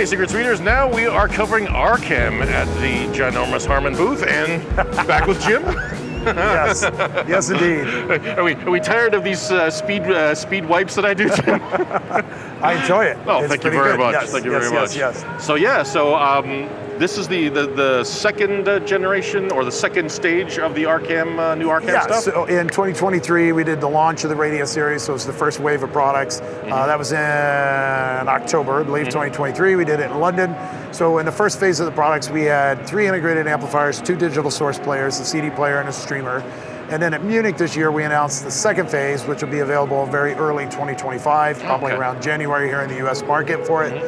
Okay, Secrets readers, now we are covering Arcam at the ginormous Harman booth, and back with Jim. Yes, yes indeed. Are we tired of these speed wipes that I do, Jim? I enjoy it. Oh, thank you very much. Yes, thank you very much. Yes. So this is the second generation or the second stage of the Arcam new Arcam stuff? So in 2023 we did the launch of the Radia series, so it's the first wave of products. That was in October, I believe, 2023. We did it in London. So in the first phase of the products we had 3 integrated amplifiers, 2 digital source players, a CD player and a streamer. And then at Munich this year we announced the second phase, which will be available very early 2025, probably around January here in the US market for it.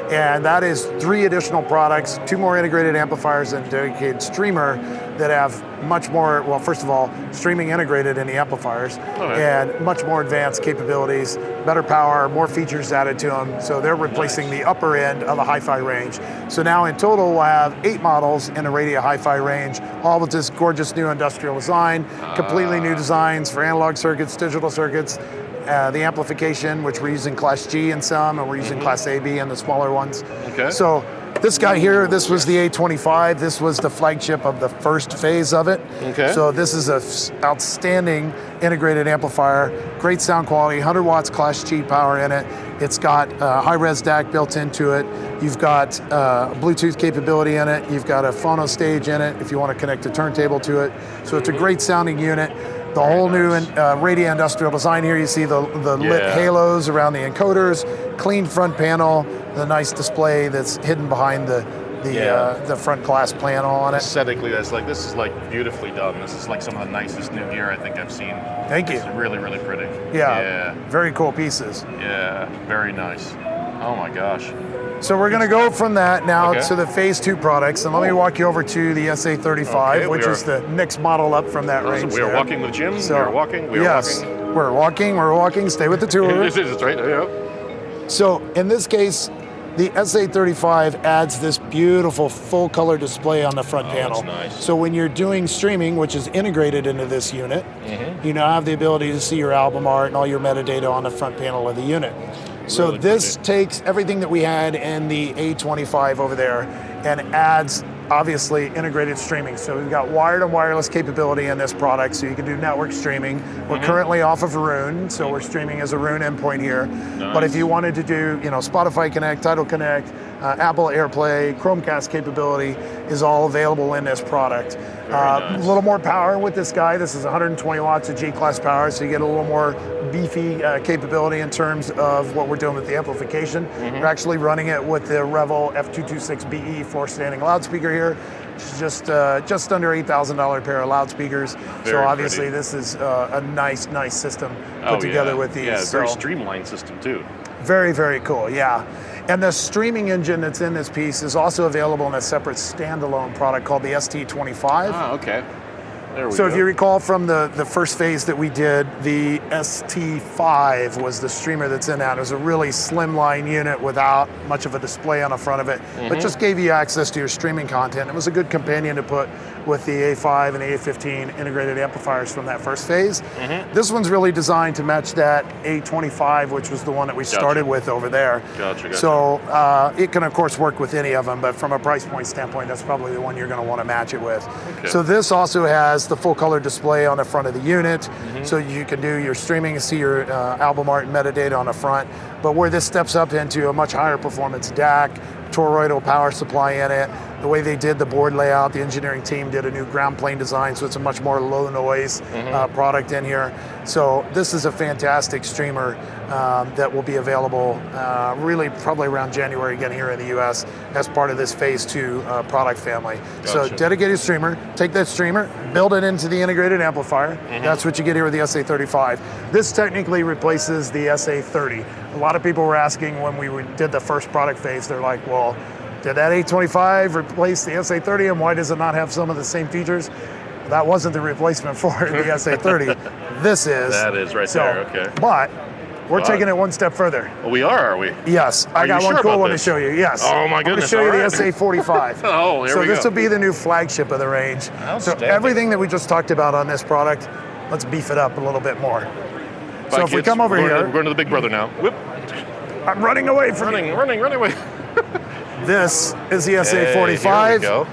And that is 3 additional products, 2 more integrated amplifiers and a dedicated streamer that have much more, well, first of all, streaming integrated in the amplifiers, and much more advanced capabilities, better power, more features added to them. So they're replacing the upper end of the hi-fi range. So now in total we'll have 8 models in the Radia hi-fi range, all with this gorgeous new industrial design, completely new designs for analog circuits, digital circuits, the amplification, which we're using Class G in some, and we're using Class AB in the smaller ones. Okay. So this guy here, this was the A25. This was the flagship of the first phase of it. Okay. So this is an outstanding integrated amplifier, great sound quality, 100 watts Class G power in it. It's got high-res DAC built into it. You've got Bluetooth capability in it. You've got a phono stage in it if you want to connect a turntable to it. So it's a great sounding unit. The whole new Radia industrial design here. You see the lit halos around the encoders, clean front panel, the nice display that's hidden behind the front glass panel on it. Aesthetically, this is beautifully done. This is like some of the nicest new gear I think I've seen. Thank you. It's really, really pretty. Yeah. Very cool pieces. Yeah, very nice. Oh my gosh. So we're going to go from that now to the phase 2 products, and let me walk you over to the SA35, which is the next model up from that range. We are walking with Jim. So, we are walking. We're walking. Stay with the tour. This is right. Yeah. So in this case, the SA35 adds this beautiful full color display on the front panel. That's nice. So when you're doing streaming, which is integrated into this unit, you now have the ability to see your album art and all your metadata on the front panel of the unit. So this takes everything that we had in the A25 over there and adds, obviously, integrated streaming. So we've got wired and wireless capability in this product, so you can do network streaming. We're currently off of Roon, so we're streaming as a Roon endpoint here. Nice. But if you wanted to do, Spotify Connect, Tidal Connect, Apple AirPlay, Chromecast capability is all available in this product. A little more power with this guy. This is 120 watts of G-class power, so you get a little more beefy capability in terms of what we're doing with the amplification. We're actually running it with the Revel F226BE floor standing loudspeaker here. It's just under $8,000 pair of loudspeakers. So obviously this is a nice system put together with these. Yeah, very streamlined system too. Very, very cool, yeah. And the streaming engine that's in this piece is also available in a separate standalone product called the ST25. Ah, okay. There we go. So if you recall from the first phase that we did, the ST5 was the streamer that's in that. It was a really slimline unit without much of a display on the front of it, but just gave you access to your streaming content. It was a good companion to put with the A5 and the A15 integrated amplifiers from that first phase. This one's really designed to match that A25, which was the one that we started with over there. Gotcha. So it can, of course, work with any of them, but from a price point standpoint, that's probably the one you're going to want to match it with. So this also has the full color display on the front of the unit, so you can do your streaming and see your album art and metadata on the front. But where this steps up into a much higher performance DAC, toroidal power supply in it, the way they did the board layout, the engineering team did a new ground plane design, so it's a much more low noise product in here. So this is a fantastic streamer that will be available really probably around January again here in the US as part of this phase 2 product family. So dedicated streamer, take that streamer, build it into the integrated amplifier. That's what you get here with the SA35. This technically replaces the SA30. A lot of people were asking when we did the first product phase, they're like, well, did that A25 replace the SA30 and why does it not have some of the same features? That wasn't the replacement for the SA30. This is. That is right there, okay. But we're taking it one step further. Well, we are we? Yes, I got one cool one to show you, yes. Oh my goodness, I'm going to show you the SA45. Oh, here we go. So this will be the new flagship of the range. So everything that we just talked about on this product, let's beef it up a little bit more. So if we come over here. We're going to the big brother now. Whip. I'm running away from Running away. This is the Hey, SA45. here we go.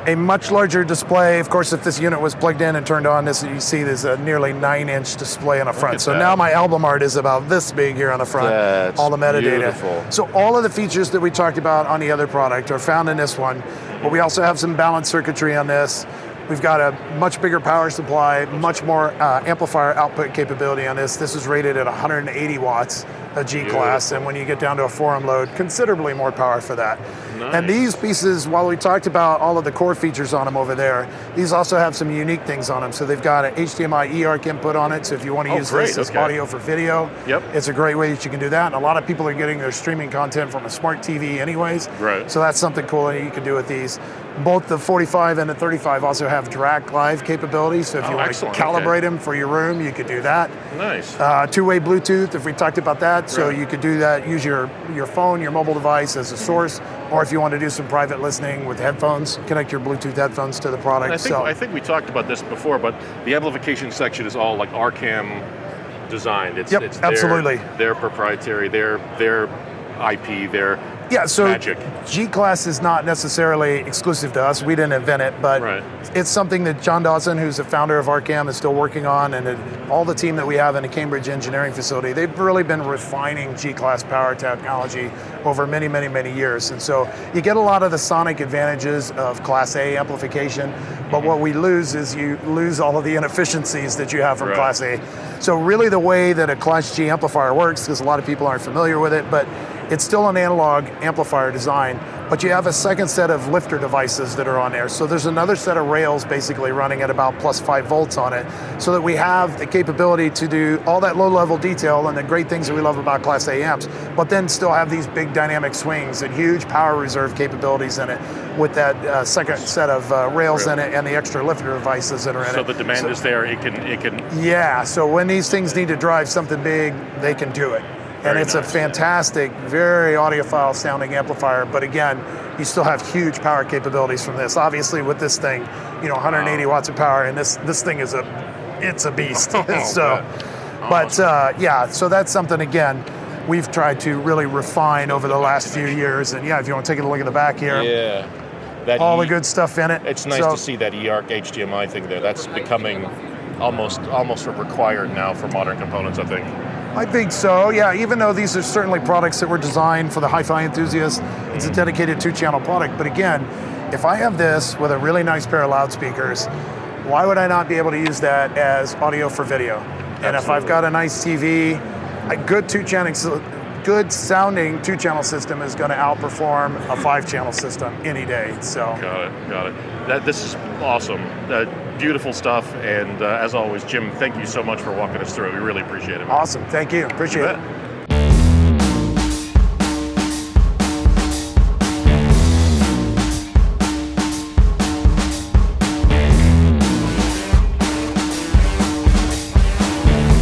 A much larger display. Of course, if this unit was plugged in and turned on, this you see there's a nearly 9-inch display on the front. at So that. now my album art is about this big here on the front. That's all the metadata. beautiful. So all of the features that we talked about on the other product are found in this one. But we also have some balanced circuitry on this. We've got a much bigger power supply, much more amplifier output capability on this. This is rated at 180 watts, a G-class, and when you get down to a 4-ohm load, considerably more power for that. Nice. And these pieces, while we talked about all of the core features on them over there, these also have some unique things on them. So they've got an HDMI eARC input on it, so if you want to use great, this as okay. audio for video, Yep. it's a great way that you can do that. And a lot of people are getting their streaming content from a smart TV anyways. Right. So that's something cool that you can do with these. Both the 45 and the 35 also have direct live capability, so if you want excellent, to calibrate okay. them for your room, you could do that. Nice. Two-way Bluetooth, if we talked about that, so Right. you could do that, use your phone, your mobile device as a source, or if you want to do some private listening with headphones, connect your Bluetooth headphones to the product. And I think we talked about this before, but the amplification section is all like Arcam designed. It's, Yep, it's absolutely. their proprietary, their IP, their Yeah, so magic. G-Class is not necessarily exclusive to us. We didn't invent it, but Right. it's something that John Dawson, who's the founder of Arcam, is still working on, and all the team that we have in the Cambridge engineering facility, they've really been refining G-Class power technology over many, many, many years. And so you get a lot of the sonic advantages of Class A amplification, but what we lose is you lose all of the inefficiencies that you have from Right. Class A. So really the way that a Class G amplifier works, because a lot of people aren't familiar with it, but it's still an analog amplifier design, but you have a second set of lifter devices that are on there. So there's another set of rails basically running at about plus 5 volts on it, so that we have the capability to do all that low-level detail and the great things that we love about Class A amps, but then still have these big dynamic swings and huge power reserve capabilities in it with that second set of rails in it and the extra lifter devices that are in it. So the demand is there. It can. Yeah, so when these things need to drive something big, they can do it. And Very it's nice. a fantastic, very audiophile sounding amplifier, but again, you still have huge power capabilities from this. Obviously with this thing, 180 watts of power, and this thing is it's a beast. So, but yeah, so that's something, again, we've tried to really refine over the last few years. And yeah, if you want to take a look at the back here, Yeah. That all the good stuff in it. It's nice So- to see that eARC HDMI thing there. That's becoming almost required now for modern components, I think. I think so, yeah, even though these are certainly products that were designed for the hi-fi enthusiast, it's a dedicated 2-channel product. But again, if I have this with a really nice pair of loudspeakers, why would I not be able to use that as audio for video? And if I've got a nice TV, a good sounding 2-channel system is going to outperform a 5-channel system any day. So Got it. This is awesome. Beautiful stuff. And as always, Jim, thank you so much for walking us through it. We really appreciate it. awesome, thank you, appreciate You it. bet.